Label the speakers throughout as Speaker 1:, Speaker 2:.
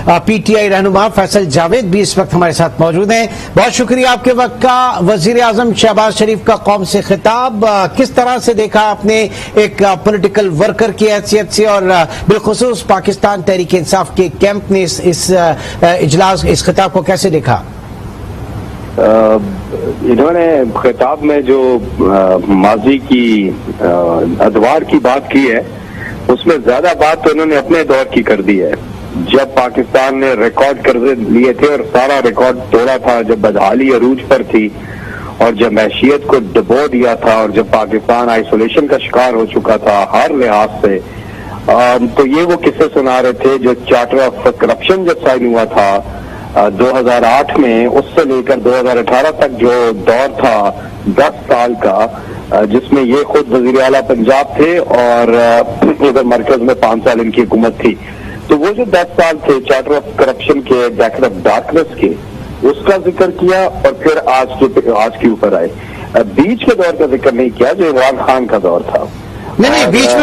Speaker 1: PTI रहनुमा फैसल जावेद भी इस वक्त हमारे साथ मौजूद हैं। बहुत शुक्रिया आपके वक्त का। वजीर आजम शहबाज शरीफ का कौम से खिताब किस तरह से देखा आपने एक पॉलिटिकल वर्कर की हैसियत से, और बिलखुसूस पाकिस्तान तहरीक इंसाफ के कैंप ने इस इजलास इस खिताब को कैसे देखा?
Speaker 2: इन्होंने खिताब में जो माजी की अदवार की बात की है, उसमें ज्यादा बात तो उन्होंने अपने दौर की कर दी है, जब पाकिस्तान ने रिकॉर्ड कर्जे लिए थे और सारा रिकॉर्ड तोड़ा था, जब बदहाली अरूज पर थी और जब मैशियत को डुबो दिया था और जब पाकिस्तान आइसोलेशन का शिकार हो चुका था हर लिहाज से। तो ये वो किस्से सुना रहे थे जो चार्टर ऑफ करप्शन जब साइन हुआ था 2008 में, उससे लेकर 2018 तक जो दौर था 10 साल का, जिसमें ये खुद वजीर आला पंजाब थे और इधर मरकज में 5 साल इनकी हुकूमत थी। तो वो जो 10 साल थे चार्टर ऑफ करप्शन के, जैकेट ऑफ डार्कनेस के, उसका जिक्र किया और फिर आज के ऊपर आए। बीच के दौर का जिक्र नहीं किया जो इमरान खान का दौर था।
Speaker 1: नहीं, बीच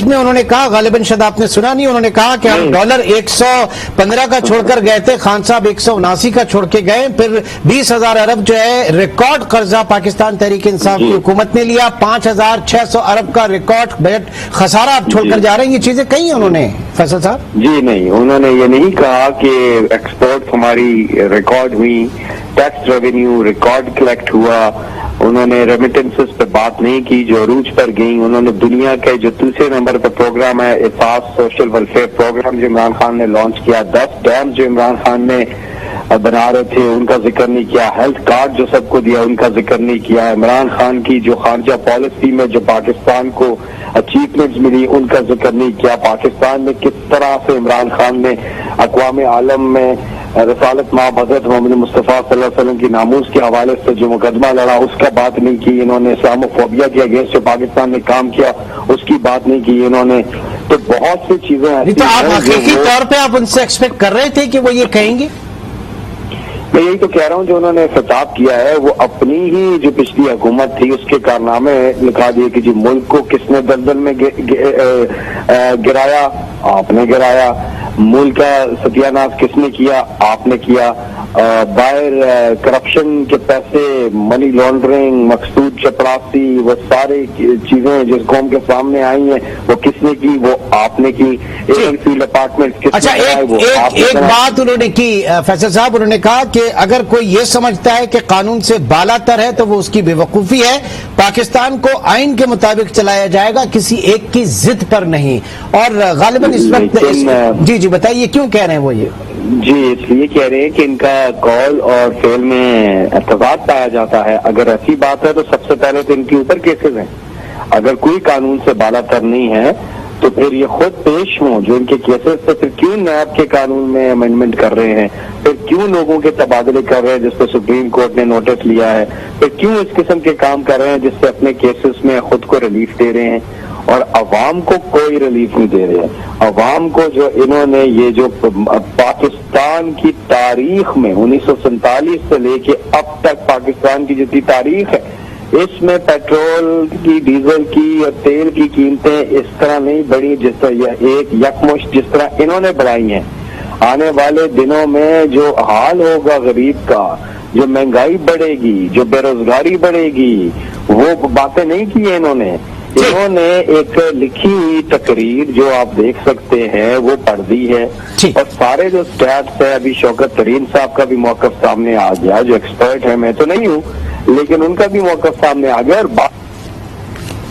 Speaker 1: में उन्होंने कहा गालिबन शायद आपने सुना नहीं, उन्होंने कहा कि हम डॉलर 115 का छोड़कर गए थे, खान साहब 179 का छोड़ के गए, फिर 20,000 अरब जो है रिकॉर्ड कर्जा पाकिस्तान तहरीक इंसाफ की हुकूमत ने लिया, 5,600 अरब का रिकॉर्ड बजट खसारा आप छोड़कर जा रहे हैं। ये चीजें कही उन्होंने फैसल साहब?
Speaker 2: जी नहीं, उन्होंने ये नहीं कहा कि एक्सपोर्ट हमारी रिकॉर्ड हुई, टैक्स रेवेन्यू रिकॉर्ड कलेक्ट हुआ। उन्होंने रेमिटेंसेस पे बात नहीं की जो अरूज पर गई। उन्होंने दुनिया के जो दूसरे नंबर पर प्रोग्राम है इफास सोशल वेलफेयर प्रोग्राम जो इमरान खान ने लॉन्च किया, 10 डैम जो इमरान खान ने बना रहे थे उनका जिक्र नहीं किया, हेल्थ कार्ड जो सबको दिया उनका जिक्र नहीं किया, इमरान खान की जो खारजा पॉलिसी में जो पाकिस्तान को अचीवमेंट्स मिली उनका जिक्र नहीं किया, पाकिस्तान में किस तरह से इमरान खान ने अक़वाम आलम में रसालत माब हज़रत मोहम्मद मुस्तफ़ा सल्लल्लाहु अलैहि वसल्लम की नामूस के हवाले से जो मुकदमा लड़ा उसका बात नहीं की इन्होंने, इस्लामोफोबिया के अगेंस्ट जो पाकिस्तान ने काम किया उसकी बात नहीं की इन्होंने। तो बहुत सी चीजें ऐसी
Speaker 1: तो आप हकीकी तौर पे आप उनसे एक्सपेक्ट कर रहे थे कि वो ये कहेंगे?
Speaker 2: मैं यही तो कह रहा हूँ, जो उन्होंने खिताब किया है वो अपनी ही जो पिछली हुकूमत थी उसके कारनामे लिखा दिए कि जी मुल्क को किसने दलदल में गिराया, आपने गिराया, मुल्क का सत्यानाश किसने किया, आपने किया, बाहर करप्शन के पैसे, मनी लॉन्ड्रिंग, मकसूद चपरासी, वो सारी चीजें जिस कौम के सामने आई हैं वो किसने की, वो आपने की। फील्ड अपार्टमेंट
Speaker 1: अच्छा, एक बात उन्होंने की फैसल साहब, उन्होंने कहा कि अगर कोई ये समझता है कि कानून से बालातर है तो वो उसकी बेवकूफी है, पाकिस्तान को आइन के मुताबिक चलाया जाएगा, किसी एक की जिद पर नहीं। और गालिबन इस वक्त जी बताइए क्यों कह रहे हैं वो ये?
Speaker 2: जी इसलिए कह रहे हैं कि इनका कॉल और फेल में इत्तेफाक पाया जाता है। अगर ऐसी बात है तो सबसे पहले तो इनके ऊपर केसेस हैं। अगर कोई कानून से बालातर नहीं है तो फिर ये खुद पेश हों जो इनके केसेस थे, फिर क्यों नैब के कानून में अमेंडमेंट कर रहे हैं, फिर क्यों लोगों के तबादले कर रहे हैं जिस पर सुप्रीम कोर्ट ने नोटिस लिया है, फिर क्यों इस किस्म के काम कर रहे हैं जिससे अपने केसेस में खुद को रिलीफ दे रहे हैं और अवाम को कोई रिलीफ नहीं दे रहे हैं। अवाम को जो इन्होंने ये जो पाकिस्तान की तारीख में 1947 से लेके अब तक पाकिस्तान की जितनी तारीख है इसमें पेट्रोल की, डीजल की और तेल की कीमतें इस तरह नहीं बढ़ी जिस तरह एक यकमुश्त जिस तरह इन्होंने बढ़ाई हैं। आने वाले दिनों में जो हाल होगा गरीब का, जो महंगाई बढ़ेगी, जो बेरोजगारी बढ़ेगी, वो बातें नहीं की है इन्होंने। इन्होंने एक लिखी हुई तकरीर जो आप देख सकते हैं वो पढ़ दी है और सारे जो स्टैट्स है, अभी शौकत तरीन साहब का भी मौकफ सामने आ गया जो एक्सपर्ट है, मैं तो नहीं हूँ लेकिन उनका भी मौकफ सामने आ गया। और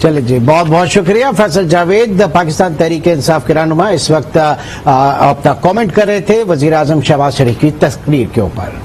Speaker 1: चलिए जी, बहुत बहुत शुक्रिया। फैसल जावेद पाकिस्तान तहरीक इंसाफ के रहनुमा इस वक्त अपना कमेंट कर रहे थे वजीर आजम शहबाज शरीफ की तकरीर के ऊपर।